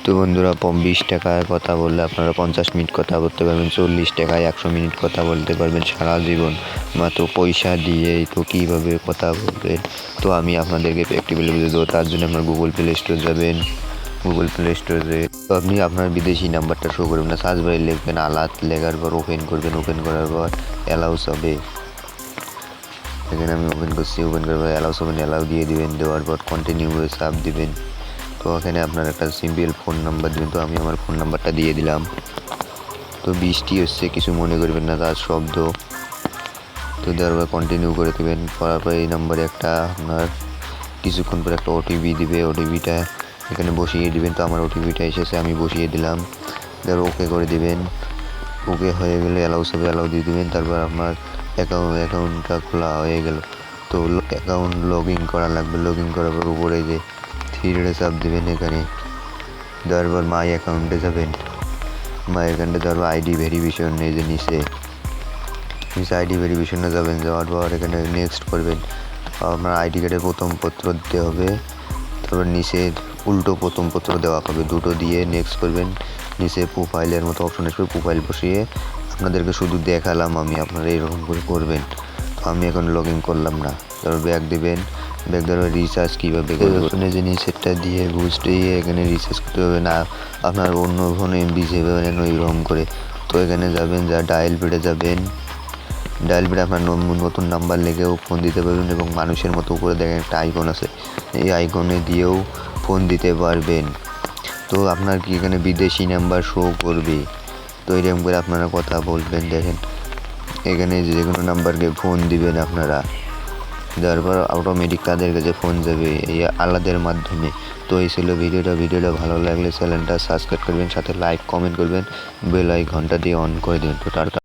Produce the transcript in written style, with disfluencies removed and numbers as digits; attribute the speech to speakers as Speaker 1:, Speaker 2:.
Speaker 1: তো বন্ধুরা 20 টাকায় কথা বললে আপনারা 50 মিনিট কথা বলতে পারবেন, 40 টাকায় 100 মিনিট কথা বলতে পারবেন সারা জীবন মাত্র পয়সা দিয়েই। তো কীভাবে কথা বলবেন তো আমি আপনাদেরকে প্র্যাকটিক্যালি বুঝে দেবো। তার জন্য আপনার গুগল প্লে স্টোর যাবেন। গুগল প্লে স্টোরে তো আপনি আপনার বিদেশি নাম্বারটা শো করবেন না, সার্চ বারে লিখবেন আলাত, লেখার পর ওপেন করবেন। ওপেন করার পর অ্যালাউস হবে, এখানে আমি ওপেন করছি। ওপেন করার পর অ্যালাউস হবে, অ্যালাউ দিয়ে দিবেন। দেওয়ার পর কন্টিনিউ করে চাপ দিবেন। তো এখানে আপনার একটা সিম্পল ফোন নাম্বার দেবেন। তো আমি আমার ফোন নাম্বারটা দিয়ে দিলাম। তো বৃষ্টি হচ্ছে, কিছু মনে করবেন না, তার শব্দ। তো দেওয়ার পর কন্টিনিউ করে দেবেন। করার পর এই নম্বরে একটা আপনার কিছুক্ষণ পরে একটা ওটিপি দিবে। ওটিপিটা এখানে বসিয়ে দিবেন। তো আমার ওটিপিটা এসেছে, আমি বসিয়ে দিলাম। তারপর ওকে করে দিবেন। ওকে হয়ে গেলে অ্যালাউস হবে, অ্যালাউ দিয়ে দিবেন। তারপর আপনার অ্যাকাউন্টটা খোলা হয়ে গেল। তো অ্যাকাউন্ট লগ ইন করা লাগবে। লগ ইন করার পর উপরে যে থ্রি চাপ দেবেন, এখানে দেওয়ার পর মাই অ্যাকাউন্টে যাবেন। মাই অ্যাকাউন্টে যাওয়ার পর আইডি ভেরিফিকেশন, এই যে নিচে আইডি ভেরিফিকেশনে যাবেন। যাওয়ার পর এখানে নেক্সট করবেন। আপনার আইডি কার্ডের প্রথম পত্র দিতে হবে। তারপর নিচে উল্টো প্রথম পত্র দেওয়া হবে, দুটো দিয়ে নেক্সট করবেন। নিচে প্রোফাইলের মতো অপশন আসবে, প্রোফাইল বসিয়ে আপনাদেরকে শুধু দেখালাম আমি, আপনারা এরকম করে করবেন। তো আমি এখন লগ ইন করলাম না। তারপর ব্যাক দেবেন। ব্যাক দেওয়ার রিচার্জ কীভাবে শুনে যে নিচেরটা দিয়ে বুস্ট দিয়ে এখানে রিচার্জ করতে হবে না, আপনার অন্য ফোনে এমবি যেভাবে নেন ওইরকম করে। তো এখানে যাবেন, যা ডায়াল পেডে যাবেন। ডায়াল পেডে আপনার নতুন নাম্বার লেগেও ফোন দিতে পারবেন এবং মানুষের মতো উপরে দেখেন একটা আইকন আছে, এই আইকনে দিয়েও ফোন দিতে পারবেন। তো আপনার কি এখানে বিদেশি নাম্বার শো করবে। তো এরকম করে আপনারা কথা বলবেন। দেখেন এখানে যে কোনো নাম্বারকে ফোন দিবেন আপনারা। দেওয়ার পর অটোমেটিক তাদের কাছে ফোন যাবে এই আলাদের মাধ্যমে। তো এই ছিল ভিডিওটা ভালো লাগলে চ্যানেলটা সাবস্ক্রাইব করবেন, সাথে লাইক কমেন্ট করবেন, বেল আইকনটা দিয়ে অন করে দেবেন। তো টাটা।